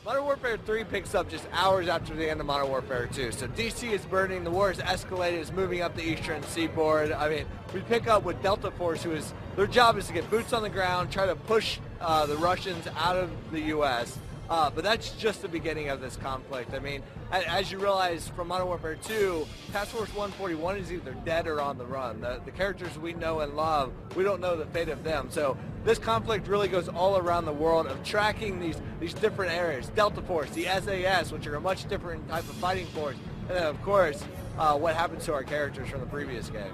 Modern Warfare 3 picks up just hours after the end of Modern Warfare 2. So DC is burning, the war is escalated, is moving up the eastern seaboard. I mean, we pick up with Delta Force, their job is to get boots on the ground, try to push the Russians out of the U.S., but that's just the beginning of this conflict. I mean, as you realize from Modern Warfare 2, Task Force 141 is either dead or on the run. The characters we know and love, we don't know the fate of them. So this conflict really goes all around the world of tracking these different areas. Delta Force, the SAS, which are a much different type of fighting force, and then of course, what happens to our characters from the previous game.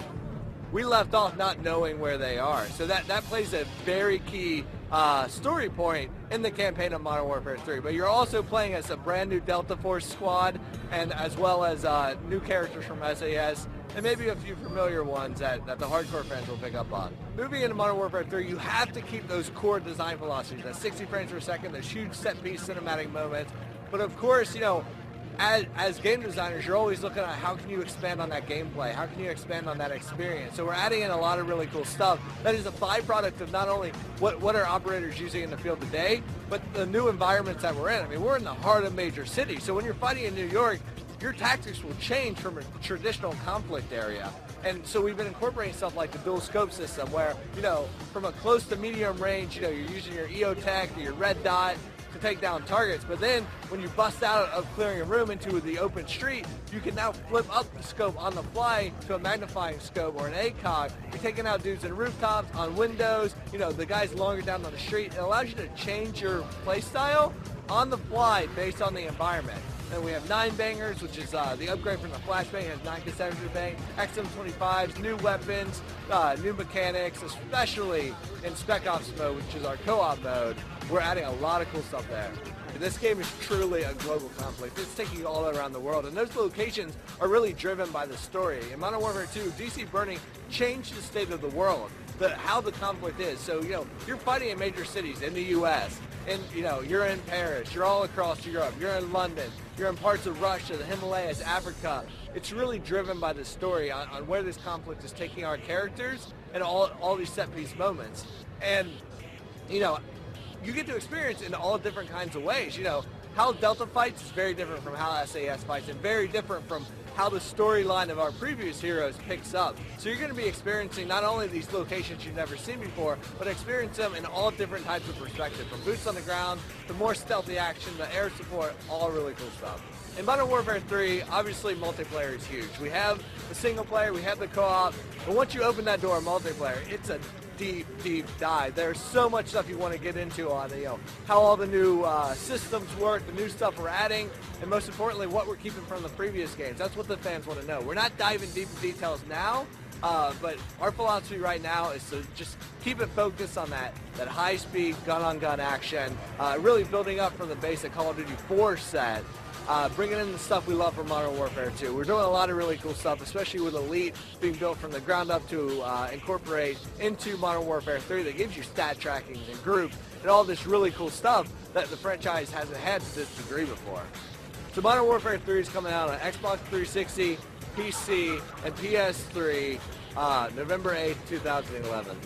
We left off not knowing where they are. So that plays a very key story point in the campaign of Modern Warfare 3. But you're also playing as a brand new Delta Force squad, and as well as new characters from SAS, and maybe a few familiar ones that the hardcore fans will pick up on. Moving into Modern Warfare 3, you have to keep those core design philosophies, that 60 frames per second, those huge set-piece cinematic moments. But of course, you know, as game designers, you're always looking at how can you expand on that gameplay, how can you expand on that experience. So we're adding in a lot of really cool stuff that is a byproduct of not only what are operators using in the field today, but the new environments that we're in. I mean, we're in the heart of major cities, so when you're fighting in New York, your tactics will change from a traditional conflict area. And so we've been incorporating stuff like the dual scope system where, you know, from a close to medium range, you know, you're using your EOTech or your red dot to take down targets, but then when you bust out of clearing a room into the open street, you can now flip up the scope on the fly to a magnifying scope or an ACOG. You're taking out dudes in rooftops, on windows, you know, the guys longer down on the street. It allows you to change your play style on the fly based on the environment. Then we have 9 bangers, which is the upgrade from the flashbang. It has 9 consecutive bang, XM25s, new weapons, new mechanics, especially in Spec Ops mode, which is our co-op mode. We're adding a lot of cool stuff there. This game is truly a global conflict. It's taking you all around the world, and those locations are really driven by the story. In Modern Warfare 2, DC Burning changed the state of the world, how the conflict is. So, you know, you're fighting in major cities in the U.S., and, you know, you're in Paris, you're all across Europe, you're in London, you're in parts of Russia, the Himalayas, Africa. It's really driven by the story on where this conflict is taking our characters and all these set-piece moments. And, you know, you get to experience in all different kinds of ways. You know, how Delta fights is very different from how SAS fights, and very different from how the storyline of our previous heroes picks up. So you're going to be experiencing not only these locations you've never seen before, but experience them in all different types of perspective, from boots on the ground, to more stealthy action, the air support, all really cool stuff. In Modern Warfare 3, obviously multiplayer is huge. We have the single player, we have the co-op, but once you open that door of multiplayer, it's a deep dive. There's so much stuff you want to get into on, you know, how all the new systems work, the new stuff we're adding, and most importantly, what we're keeping from the previous games. That's what the fans want to know. We're not diving deep in details now, but our philosophy right now is to just keep it focused on that high-speed, gun-on-gun action, really building up from the basic Call of Duty 4 set, bringing in the stuff we love from Modern Warfare 2. We're doing a lot of really cool stuff, especially with Elite being built from the ground up to incorporate into Modern Warfare 3 that gives you stat tracking and groups and all this really cool stuff that the franchise hasn't had to this degree before. So Modern Warfare 3 is coming out on Xbox 360, PC, and PS3 November 8th, 2011.